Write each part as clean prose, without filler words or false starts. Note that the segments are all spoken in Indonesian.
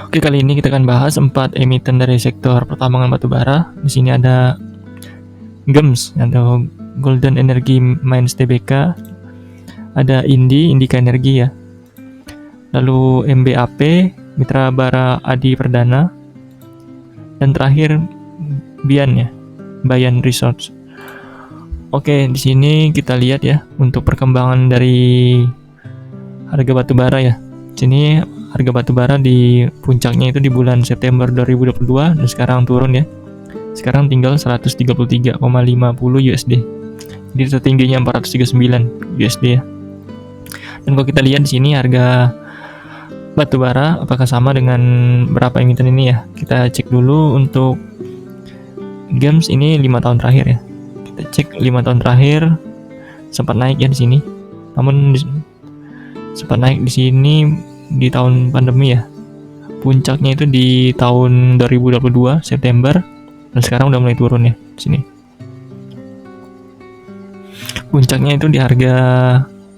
Oke, kali ini kita akan bahas 4 emiten dari sektor pertambangan batubara. Di sini ada GEMS atau Golden Energy Mines Tbk, ada Indika Energi ya. Lalu MBAP, Mitra Bara Adi Perdana, dan terakhir Bian ya, Bayan Resource. Oke, di sini kita lihat ya untuk perkembangan dari harga batubara ya. Di sini harga batubara di puncaknya itu di bulan September 2022 dan sekarang turun ya. Sekarang tinggal 133,50 USD. Jadi tertingginya 439 USD ya. Dan kalau kita lihat di sini harga batubara apakah sama dengan berapa emiten ini ya? Kita cek dulu untuk GEMS ini 5 tahun terakhir ya. Kita cek 5 tahun terakhir sempat naik ya di sini. Namun sempat naik di sini di tahun pandemi ya. Puncaknya itu di tahun 2022 September dan sekarang udah mulai turun ya di sini. Puncaknya itu di harga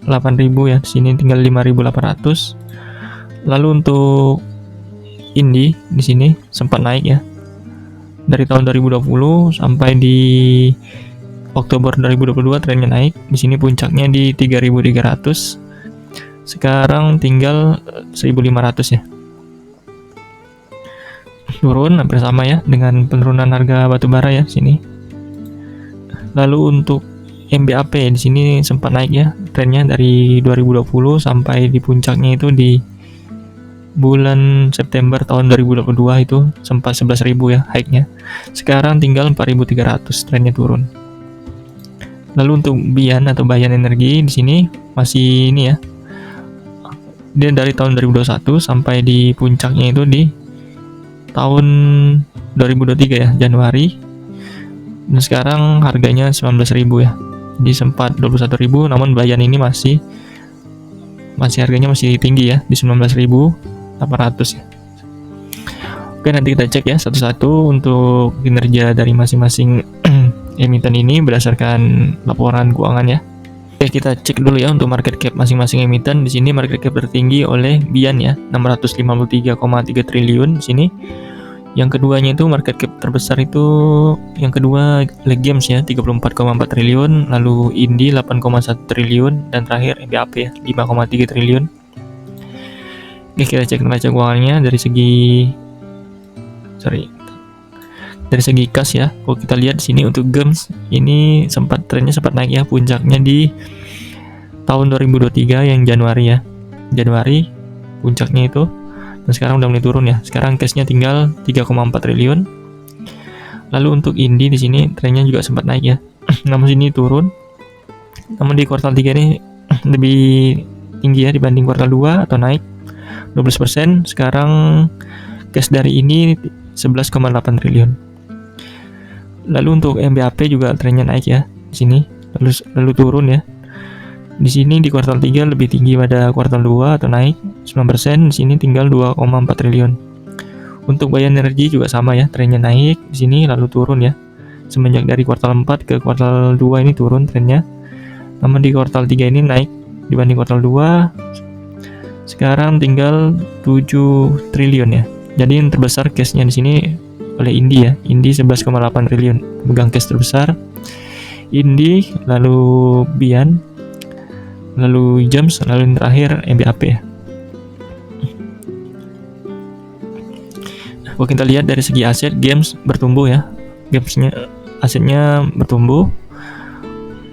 8.000 ya, di sini tinggal 5.800. Lalu untuk Indi di sini sempat naik ya. Dari tahun 2020 sampai di Oktober 2022 trennya naik. Di sini puncaknya di 3.300. Sekarang tinggal 1.500 ya. Turun hampir sama ya dengan penurunan harga batubara ya di sini. Lalu untuk MBAP di sini sempat naik ya trennya dari 2020 sampai di puncaknya itu di bulan September tahun 2022 itu sempat 11.000 ya hike-nya. Sekarang tinggal 4.300 trennya turun. Lalu untuk Bian atau Bayan Energi di sini masih ini ya. Dia dari tahun 2021 sampai di puncaknya itu di tahun 2023 ya, Januari. Dan sekarang harganya 19.000 ya. Jadi sempat 21.000, namun Bayan ini masih harganya masih tinggi ya di 19.800 ya. Oke, nanti kita cek ya satu-satu untuk kinerja dari masing-masing emiten ini berdasarkan laporan keuangan ya. Oke, kita cek dulu ya untuk market cap masing-masing emiten. Di sini market cap tertinggi oleh Bian ya, 653,3 triliun di sini. Yang keduanya itu market cap terbesar itu yang kedua GEMS ya, 34,4 triliun, lalu Indi 8,1 triliun, dan terakhir MBAP ya, 5,3 triliun. Oke, kita cek neraca keuangannya dari segi kas ya. Kalau kita lihat di sini untuk GEMS ini trennya sempat naik ya, puncaknya di tahun 2023 yang Januari ya. Januari puncaknya itu, dan sekarang udah mulai turun ya. Sekarang cashnya tinggal 3,4 triliun. Lalu untuk Indi di sini trennya juga sempat naik ya. Namun sini turun. Namun di kuartal 3 ini lebih tinggi ya dibanding kuartal 2 atau naik 12%. Sekarang cash dari ini 11,8 triliun. Lalu untuk MBAP juga trennya naik ya di sini. Lalu turun ya. Di sini di kuartal 3 lebih tinggi pada kuartal 2 atau naik 9%, di sini tinggal 2,4 triliun. Untuk Bayan Energi juga sama ya, trennya naik di sini lalu turun ya. Semenjak dari kuartal 4 ke kuartal 2 ini turun trennya. Namun di kuartal 3 ini naik dibanding kuartal 2. Sekarang tinggal 7 triliun ya. Jadi yang terbesar cashnya di sini oleh Indi ya. Indi 11,8 triliun pemegang cash terbesar. Indi, lalu Bian, lalu GEMS, lalu yang terakhir MBAP ya. Kalau kita lihat dari segi aset, GEMS bertumbuh ya. GEMS-nya asetnya bertumbuh.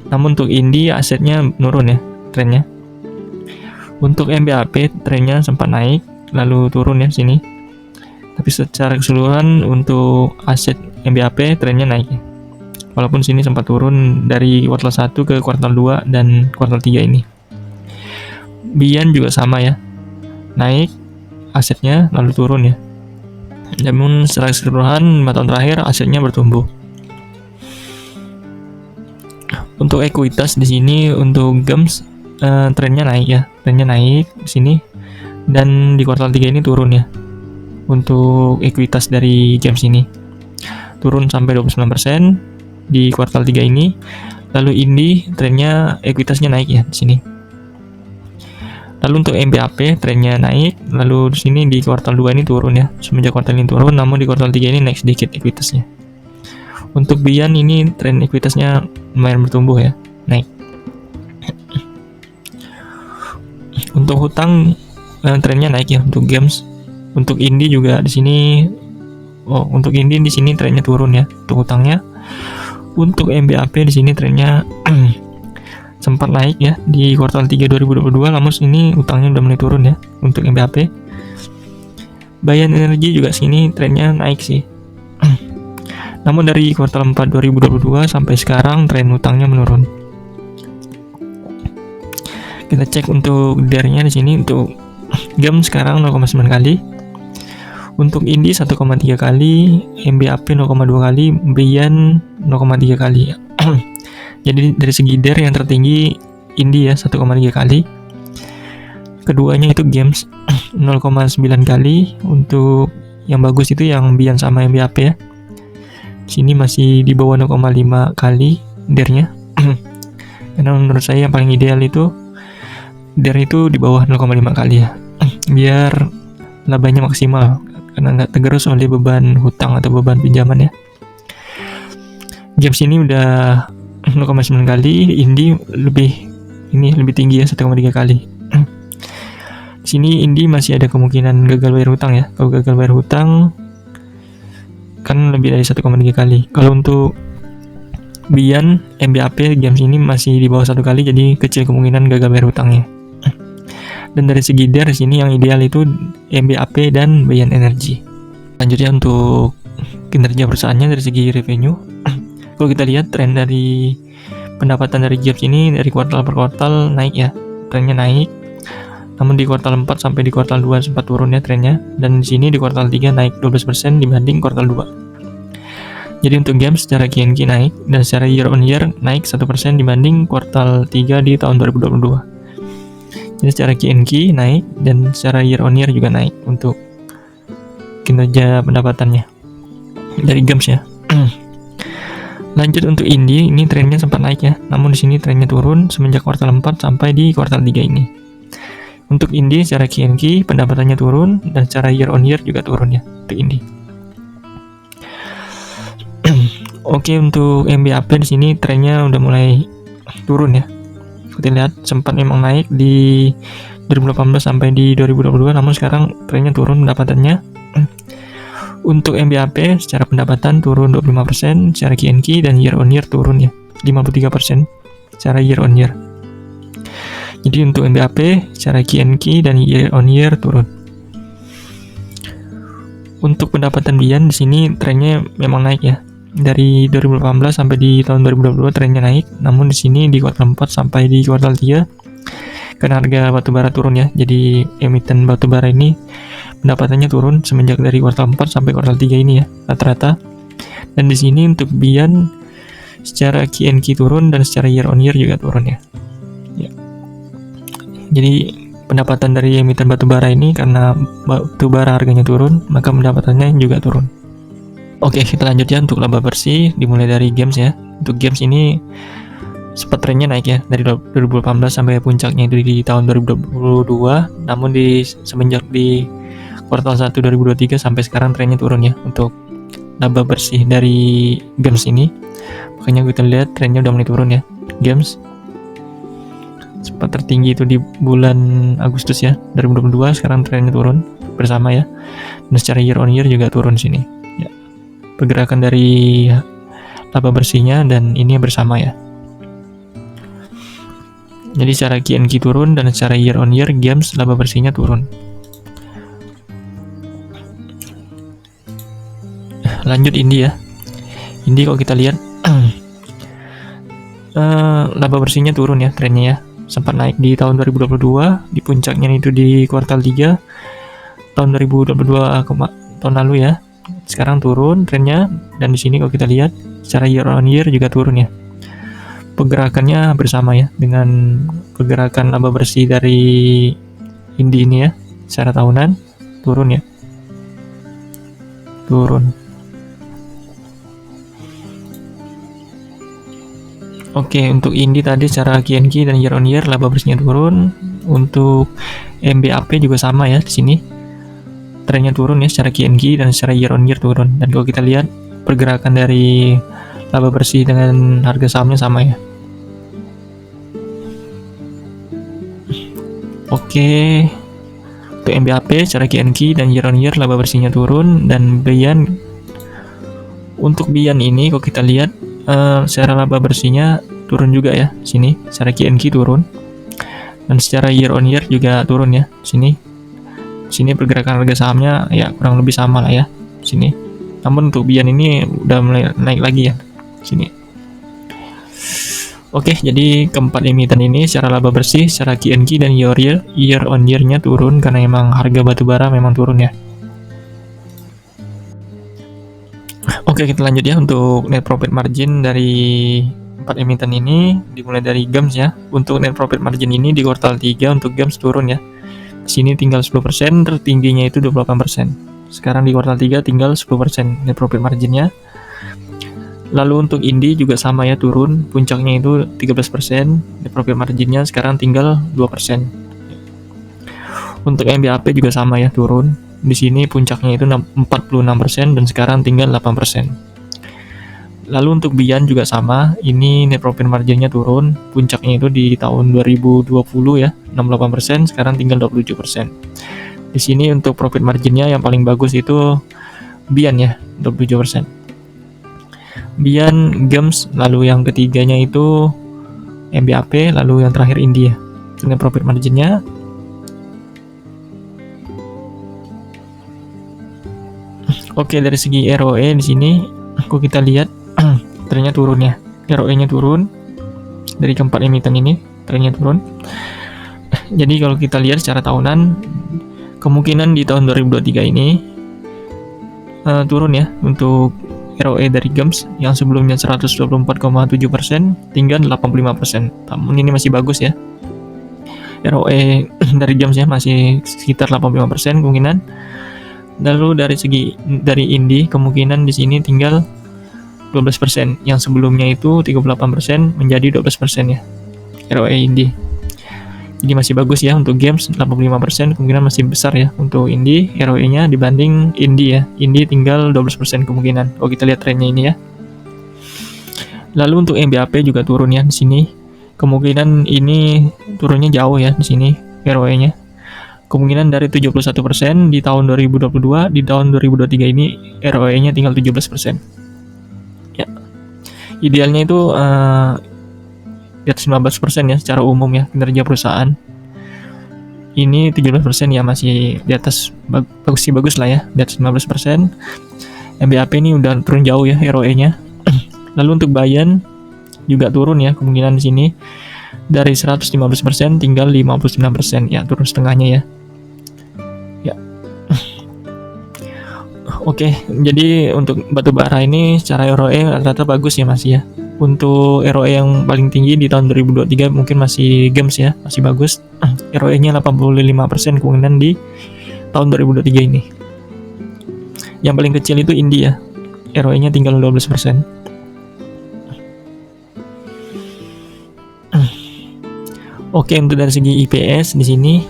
Namun untuk Indi asetnya menurun ya trennya. Untuk MBAP trennya sempat naik lalu turun ya sini. Tapi secara keseluruhan untuk aset MBAP trennya naik ya. Walaupun sini sempat turun dari kuartal 1 ke kuartal 2 dan kuartal 3 ini. Bian juga sama ya, naik asetnya lalu turun ya. Namun secara keseluruhan 5 tahun terakhir asetnya bertumbuh. Untuk ekuitas di sini untuk GEMS trennya naik ya, trennya naik di sini, dan di kuartal 3 ini turun ya. Untuk ekuitas dari GEMS ini turun sampai 29% di kuartal 3 ini. Lalu Indi trennya ekuitasnya naik ya di sini. Lalu untuk MBAP trennya naik, lalu di sini di kuartal 2 ini turun ya. Semenjak kuartal ini turun, namun di kuartal 3 ini naik sedikit ekuitasnya. Untuk Bian ini tren ekuitasnya lumayan bertumbuh ya, naik. Untuk hutang trennya naik ya untuk games. Untuk indie juga di sini untuk indie di sini trennya turun ya untuk hutangnya. Untuk MBAP di sini trennya sempat naik ya di kuartal 3 2022, namun ini utangnya udah mulai turun ya untuk MBAP. Bayan Energi juga sini trennya naik sih. Namun dari kuartal 4 2022 sampai sekarang tren utangnya menurun. Kita cek untuk DER-nya di sini. Untuk GAM sekarang 0,9 kali. Untuk Indie 1,3 kali, MBAP 0,2 kali, Bian 0,3 kali. Jadi dari segi DER yang tertinggi Indie ya 1,3 kali. Keduanya itu Games 0,9 kali. Untuk yang bagus itu yang Bian sama MBAP ya. Sini masih di bawah 0,5 kali DER-nya. Karena menurut saya yang paling ideal itu DER itu di bawah 0,5 kali ya. Biar labanya maksimal karena nggak tergerus oleh beban hutang atau beban pinjaman ya. Games ini udah 0,9 kali, Indie lebih tinggi ya 1,3 kali. Sini Indie masih ada kemungkinan gagal bayar hutang ya. Kalau gagal bayar hutang kan lebih dari 1,3 kali. Kalau untuk Bian, MBAP, Games ini masih di bawah 1 kali, jadi kecil kemungkinan gagal bayar hutangnya. Dan dari segi DER sini yang ideal itu MBAP dan Bayan Energi. Lanjutnya untuk kinerja perusahaannya dari segi revenue. Kalau kita lihat tren dari pendapatan dari Games ini dari kuartal per kuartal naik ya, trennya naik. Namun di kuartal 4 sampai di kuartal 2 sempat turun ya trennya, dan di sini di kuartal 3 naik 12% dibanding kuartal 2. Jadi untuk Games secara QNQ naik dan secara year on year naik 1% dibanding kuartal 3 di tahun 2022. Jadi secara QNQ naik dan secara year on year juga naik untuk kinerja pendapatannya dari Games ya. Lanjut untuk Indie, ini trennya sempat naik ya, namun di sini trennya turun semenjak kuartal 4 sampai di kuartal 3 ini. Untuk Indie secara QNQ pendapatannya turun dan secara year on year juga turun ya untuk Indie. Oke, untuk MBAP di sini trennya udah mulai turun ya. Kita lihat sempat memang naik di 2018 sampai di 2022, namun sekarang trennya turun pendapatannya. Untuk MBAP secara pendapatan turun 25% secara QNQ dan year on year turun ya 53% secara year on year. Jadi untuk MBAP secara QNQ dan year on year turun. Untuk pendapatan Bian di sini trennya memang naik ya. Dari 2018 sampai di tahun 2022 trennya naik, namun di sini di kuartal 4 sampai di kuartal 3 karena harga batubara turun ya. Jadi emiten batubara ini pendapatannya turun semenjak dari kuartal 4 sampai kuartal 3 ini ya rata-rata. Dan di sini untuk Bian secara QNQ turun dan secara year on year juga turun ya. Jadi pendapatan dari emiten batubara ini karena batubara harganya turun, maka pendapatannya juga turun. Oke, kita lanjut ya untuk laba bersih, dimulai dari Games ya. Untuk Games ini sempat trennya naik ya dari 2018 sampai puncaknya itu di tahun 2022, namun semenjak di kuartal 1 2023 sampai sekarang trennya turun ya untuk laba bersih dari Games ini. Makanya kita lihat trennya udah mulai turun ya. Games sempat tertinggi itu di bulan Agustus ya 2022, sekarang trennya turun bersama ya. Dan secara year on year juga turun sini. Pergerakan dari laba bersihnya dan ini bersama ya. Jadi secara QNQ turun dan secara year on year Games laba bersihnya turun. Lanjut Indie ya. Indie kalau kita lihat laba bersihnya turun ya trennya ya. Sempat naik di tahun 2022, di puncaknya itu di kuartal 3 tahun 2022 tahun lalu ya. Sekarang turun trennya, dan di sini kalau kita lihat secara year on year juga turun ya. Pergerakannya bersama ya dengan pergerakan laba bersih dari Indie ini ya. Secara tahunan turun ya. Turun. Oke, untuk Indie tadi secara QNQ dan year on year laba bersihnya turun. Untuk MBAP juga sama ya di sini. Trennya turun ya secara QNQ dan secara year on year turun. Dan kalau kita lihat pergerakan dari laba bersih dengan harga sahamnya sama ya. Oke. Untuk MBAP secara QNQ dan year on year laba bersihnya turun, dan Bian, untuk Bian ini kalau kita lihat secara laba bersihnya turun juga ya sini, secara QNQ turun dan secara year on year juga turun ya sini pergerakan harga sahamnya ya kurang lebih sama lah ya sini. Namun untuk Bian ini udah mulai naik lagi ya sini. Oke, jadi keempat emiten ini secara laba bersih, secara QNQ dan year on year-nya turun karena emang harga batubara memang turun ya. Oke, kita lanjut ya untuk net profit margin dari empat emiten ini, dimulai dari GEMS ya. Untuk net profit margin ini di kuartal 3 untuk GEMS turun ya. Di sini tinggal 10%, tertingginya itu 28%. Sekarang di kuartal 3 tinggal 10% net profit marginnya. Lalu untuk Indi juga sama ya, turun, puncaknya itu 13%, net profit marginnya sekarang tinggal 2%. Untuk MBAP juga sama ya, turun. Di sini puncaknya itu 46% dan sekarang tinggal 8%. Lalu untuk Bian juga sama, ini net profit marginnya turun, puncaknya itu di tahun 2020 ya, 68%, sekarang tinggal 27%. Di sini untuk profit marginnya yang paling bagus itu Bian ya, 27%. Bian, GEMS, lalu yang ketiganya itu MBAP, lalu yang terakhir Indi ya. Dengan profit marginnya oke, dari segi ROE di sini aku kita lihat trennya turun ya. ROE-nya turun dari keempat emiten ini, trennya turun. Jadi kalau kita lihat secara tahunan, kemungkinan di tahun 2023 ini turun ya untuk ROE dari GEMS yang sebelumnya 124,7% tinggal 85%. Namun ini masih bagus ya. ROE dari GEMS ya masih sekitar 85% kemungkinan. Lalu dari Indi kemungkinan di sini tinggal 12%, yang sebelumnya itu 38% menjadi 12% ya ROE Indi. Jadi masih bagus ya untuk GEMS 85%, kemungkinan masih besar ya untuk Indi ROE-nya dibanding Indi ya. Indi tinggal 12% kemungkinan. Oh, kita lihat trennya ini ya. Lalu untuk MBAP juga turun ya di sini. Kemungkinan ini turunnya jauh ya di sini ROE-nya. Kemungkinan dari 71% di tahun 2022, di tahun 2023 ini ROE-nya tinggal 17%. Ya. Idealnya itu di atas 15% ya secara umum ya kinerja perusahaan. Ini 17% ya masih di atas, bagus lah ya, di atas 15%. MBAP ini udah turun jauh ya ROE-nya. Lalu untuk Bian juga turun ya kemungkinan di sini dari 115% tinggal 59% ya, turun setengahnya ya. Ya. Oke, jadi untuk batubara ini secara ROE rata-rata bagus ya masih ya. Untuk ROE yang paling tinggi di tahun 2023 mungkin masih GEMS ya, masih bagus. ROE-nya 85% kemungkinan di tahun 2023 ini. Yang paling kecil itu Indi ya, ROE-nya tinggal 12%. Oke, untuk dari segi IPS di sini,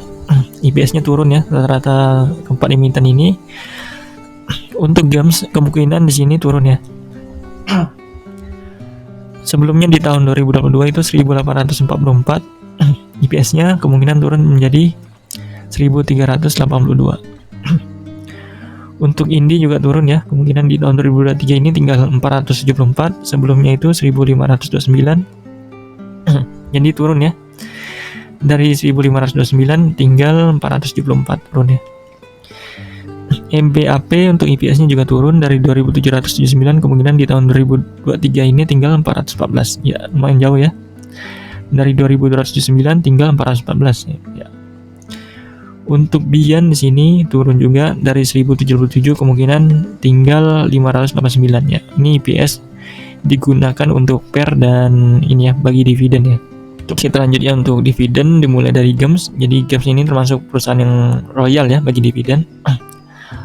IPS-nya turun ya rata-rata keempat emiten ini. Untuk GEMS kemungkinan di sini turun ya. Sebelumnya di tahun 2022 itu 1844, IPS-nya kemungkinan turun menjadi 1382. Untuk Indi juga turun ya, kemungkinan di tahun 2023 ini tinggal 474, sebelumnya itu 1529. Jadi turun ya. Dari 1529 tinggal 474 turun ya. MBAP untuk IPS-nya juga turun dari 2779, kemungkinan di tahun 2023 ini tinggal 414. Ya, lumayan jauh ya. Dari 2279 tinggal 414 ya. Untuk Bian di sini turun juga dari 1077, kemungkinan tinggal 589 ya. Ini IPS digunakan untuk PER dan ini ya, bagi dividen ya. Kita lanjut ya untuk dividen, dimulai dari GEMS. Jadi GEMS ini termasuk perusahaan yang royal ya bagi dividen.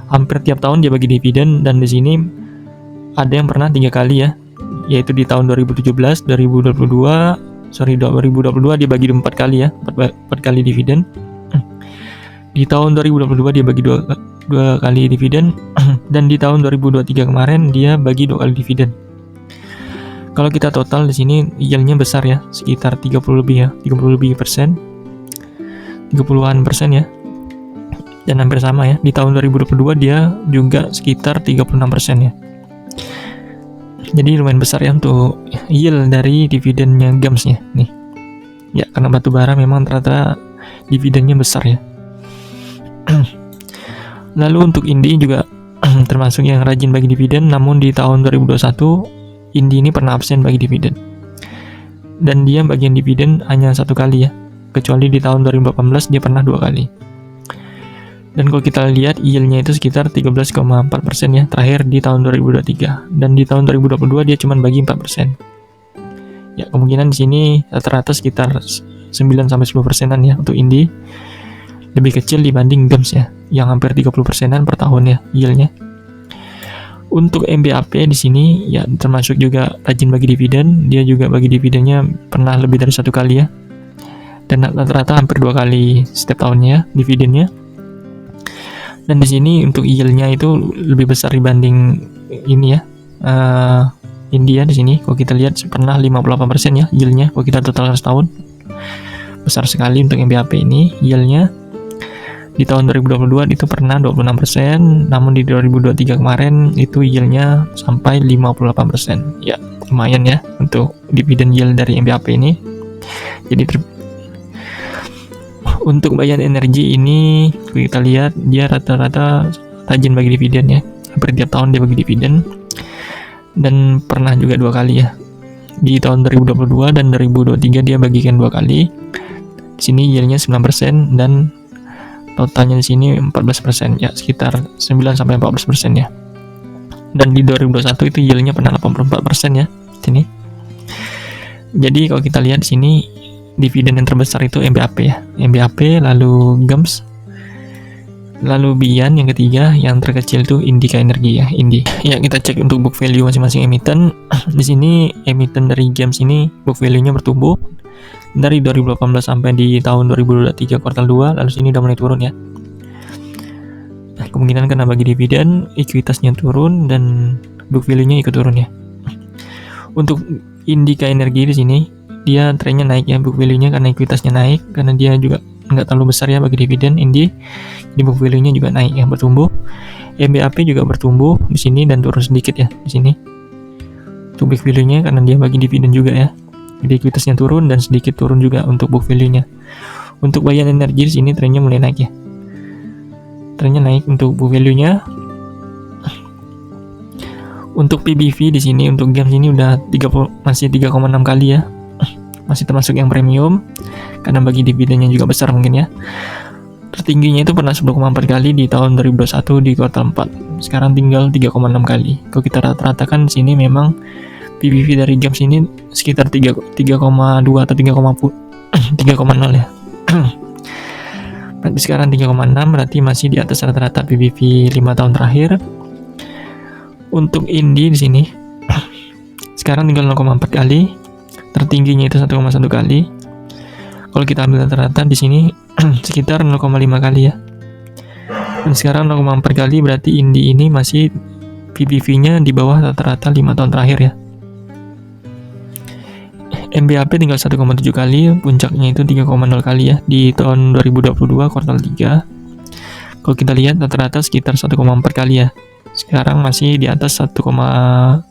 Hampir tiap tahun dia bagi dividen, dan di sini ada yang pernah 3 kali ya, yaitu di tahun 2017, 2022, 2022 dia bagi 4 kali ya, 4 kali dividen. Di tahun 2022 dia bagi 2 kali dividen dan di tahun 2023 kemarin dia bagi 2 kali dividen. Kalau kita total di sini yieldnya besar ya, sekitar 30 lebih ya, 30 lebih persen, 30-an persen ya. Dan hampir sama ya, di tahun 2022 dia juga sekitar 36% ya. Jadi lumayan besar ya untuk yield dari dividennya GAMS-nya nih. Ya, karena batubara memang ternyata dividennya besar ya. Lalu untuk Indi juga termasuk yang rajin bagi dividen, namun di tahun 2021 Indi ini pernah absen bagi dividen. Dan dia bagian dividen hanya 1 kali ya. Kecuali di tahun 2018 dia pernah 2 kali. Dan kalau kita lihat yieldnya itu sekitar 13,4% ya, terakhir di tahun 2023. Dan di tahun 2022 dia cuma bagi 4%. Ya, kemungkinan di sini rata-rata sekitar 9-10%-an ya untuk Indi. Lebih kecil dibanding GAMS ya, yang hampir 30%-an per tahun ya yieldnya. Untuk MBAP di sini ya termasuk juga rajin bagi dividen, dia juga bagi dividennya pernah lebih dari 1 kali ya. Dan rata-rata hampir 2 kali setiap tahunnya dividennya. Dan di sini untuk yieldnya itu lebih besar dibanding ini ya, India di sini. Kalau kita lihat pernah 58% ya yieldnya. Kalau kita totalkan setahun, besar sekali untuk MBAP ini yieldnya. Di tahun 2022 itu pernah 26%, namun di 2023 kemarin itu yieldnya sampai 58%. Ya, lumayan ya untuk dividen yield dari MBAP ini. Jadi untuk Bayan Energi ini kita lihat dia rata-rata rajin bagi dividen ya, hampir tiap tahun dia bagi dividen, dan pernah juga 2 kali ya. Di tahun 2022 dan 2023 dia bagikan 2 kali. Di sini yieldnya 9% dan totalnya di sini 14% ya, sekitar 9-14% ya. Dan di 2021 itu yieldnya pernah 84% ya sini. Jadi kalau kita lihat di sini dividen yang terbesar itu MBAP ya, MBAP, lalu GAMS, lalu Bian yang ketiga, yang terkecil itu Indika Energi ya, Indi. Ya, kita cek untuk book value masing-masing emiten. Di sini emiten dari GAMS ini book value-nya bertumbuh dari 2018 sampai di tahun 2023 kuartal 2, lalu sini udah mulai turun ya. Nah, kemungkinan karena bagi dividen, ekuitasnya turun dan book value-nya ikut turun ya. Untuk Indika Energi di sini dia trennya naik ya, book value-nya karena ekuitasnya naik, karena dia juga nggak terlalu besar ya bagi dividen Indi. Jadi book value-nya juga naik ya, bertumbuh. MBAP juga bertumbuh di sini dan turun sedikit ya di sini. Untuk book value-nya karena dia bagi dividen juga ya. Jadi ekuitasnya turun dan sedikit turun juga untuk book value-nya. Untuk Bayan Energi di sini trennya mulai naik ya. Trennya naik untuk book value-nya. Untuk PBV di sini untuk GAMS ini udah masih 3,6 kali ya. Masih termasuk yang premium karena bagi dividennya juga besar mungkin ya. Tertingginya itu pernah 10,4 kali di tahun 2021 di kuartal 4. Sekarang tinggal 3,6 kali. Kalau kita rata-ratakan di sini memang PBV dari GAMS ini sekitar 3,2 atau 3,0 ya. Berarti sekarang 3,6, berarti masih di atas rata-rata PBV 5 tahun terakhir. Untuk Indi di sini sekarang tinggal 0,4 kali. Tertingginya itu 1,1 kali. Kalau kita ambil rata-rata di sini sekitar 0,5 kali ya. Dan sekarang 0,4 kali, berarti Indi ini masih PBV-nya di bawah rata-rata 5 tahun terakhir ya. MBAP tinggal 1,7 kali, puncaknya itu 3,0 kali ya di tahun 2022 kuartal 3. Kalau kita lihat rata-rata sekitar 1,4 kali ya. Sekarang masih di atas 1,4,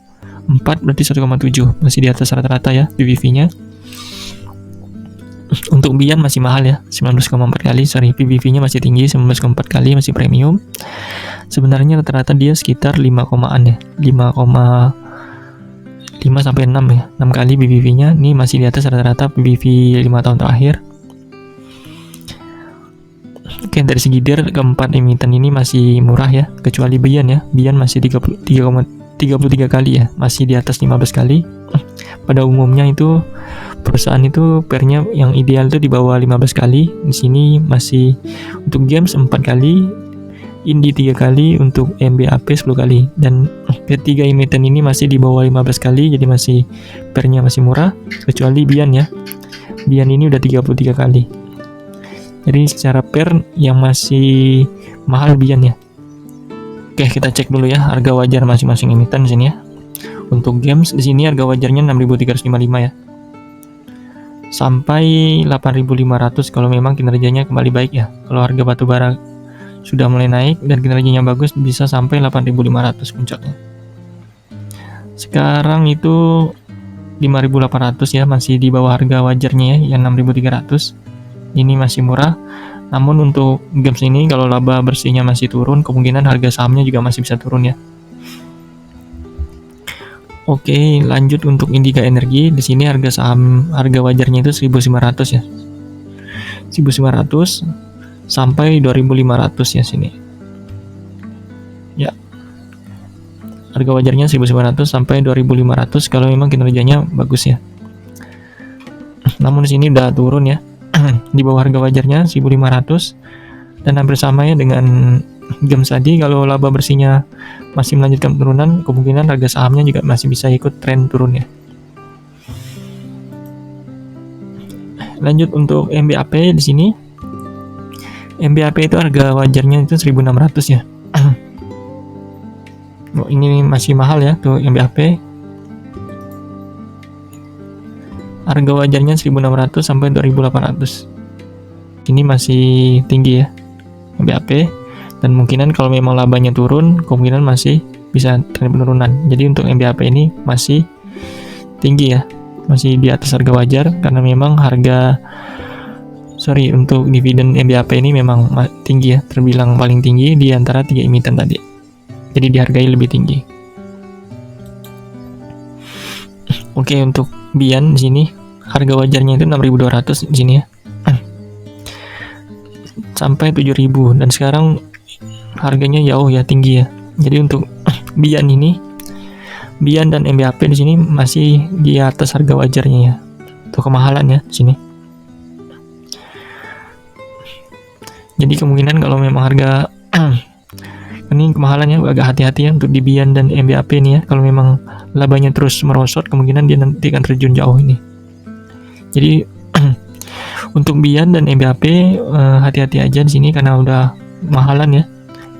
berarti 1,7, masih di atas rata-rata ya PBV-nya. Untuk Bian masih mahal ya, 19,4 kali, PBV-nya masih tinggi, 19,4 kali, masih premium. Sebenarnya rata-rata dia sekitar 5,an ya, 5 sampai 6 ya, 6 kali PBV-nya. Ini masih di atas rata-rata PBV 5 tahun terakhir. Oke, dari segi DER keempat emiten ini masih murah ya, kecuali Bian ya. Bian masih 33 kali ya, masih di atas 15 kali. Pada umumnya itu perusahaan itu pernya yang ideal itu di bawah 15 kali. Di sini masih untuk GAMS 4 kali, Indi 3 kali, untuk MBAP 10 kali, dan ketiga emiten ini masih di bawah 15 kali, jadi masih pairnya masih murah, kecuali Bian ya. Bian ini udah 33 kali. Jadi secara pair yang masih mahal Bian ya. Oke, kita cek dulu ya harga wajar masing-masing emiten di sini ya. Untuk games di sini harga wajarnya 6.355 ya. Sampai 8.500 kalau memang kinerjanya kembali baik ya. Kalau harga batubara sudah mulai naik dan kinerjanya bagus, bisa sampai 8.500 puncaknya. Sekarang itu 5.800 ya, masih di bawah harga wajarnya ya, yang 6.300. Ini masih murah. Namun untuk games ini kalau laba bersihnya masih turun, kemungkinan harga sahamnya juga masih bisa turun ya. Oke, lanjut untuk Indika Energi. Di sini harga wajarnya itu 1.500 ya. 1.500 sampai 2.500 ya sini. Ya. Harga wajarnya 1.500 sampai 2.500 kalau memang kinerjanya bagus ya. Namun di sini udah turun ya. Di bawah harga wajarnya 1.500 dan hampir sama ya dengan games tadi. Kalau laba bersihnya masih melanjutkan penurunan, kemungkinan harga sahamnya juga masih bisa ikut tren turun ya. Lanjut untuk MBAP di sini. MBAP itu harga wajarnya itu 1.600 ya. Oh, ini masih mahal ya tuh MBAP. Harga wajarnya 1.600 sampai 2.800. Ini masih tinggi ya MBAP. Dan kemungkinan kalau memang labanya turun, kemungkinan masih bisa tren penurunan. Jadi untuk MBAP ini masih tinggi ya, masih di atas harga wajar, karena memang untuk dividen MBAP ini memang tinggi ya, terbilang paling tinggi di antara 3 emiten tadi. Jadi dihargai lebih tinggi. Oke, untuk Bian di sini harga wajarnya itu 6.200 di sini ya. Sampai 7.000, dan sekarang harganya jauh ya, tinggi ya. Jadi untuk Bian dan MBAP di sini masih di atas harga wajarnya ya. Itu kemahalan ya di sini. Jadi kemungkinan kalau memang harga ini kemahalannya agak hati-hati ya untuk di Bian dan MBAP ini ya. Kalau memang labanya terus merosot, kemungkinan dia nanti akan terjun jauh ini. Jadi untuk Bian dan MBAP hati-hati aja di sini karena udah mahalan ya.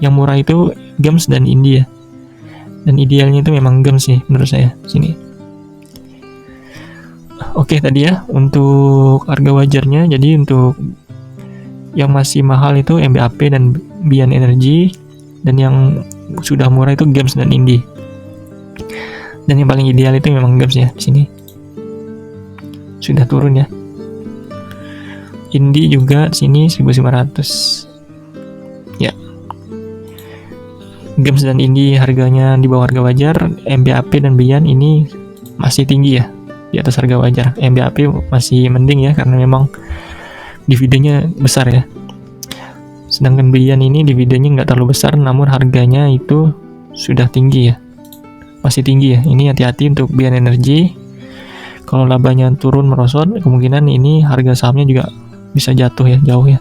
Yang murah itu games dan Indi ya. Dan idealnya itu memang games sih menurut saya sini. Oke, tadi ya untuk harga wajarnya. Jadi untuk yang masih mahal itu MBAP dan Bian Energy, dan yang sudah murah itu games dan Indi. Dan yang paling ideal itu memang games ya di sini. Sudah turun ya. Indi juga di sini 1.500. Ya. Games dan Indi harganya di bawah harga wajar. MBAP dan Bian ini masih tinggi ya, di atas harga wajar. MBAP masih mending ya karena memang dividennya besar ya. Sedangkan Bian ini dividennya nggak terlalu besar, namun harganya itu sudah tinggi ya, masih tinggi ya. Ini hati-hati untuk Bian Energy. Kalau labanya turun merosot, kemungkinan ini harga sahamnya juga bisa jatuh ya, jauh ya.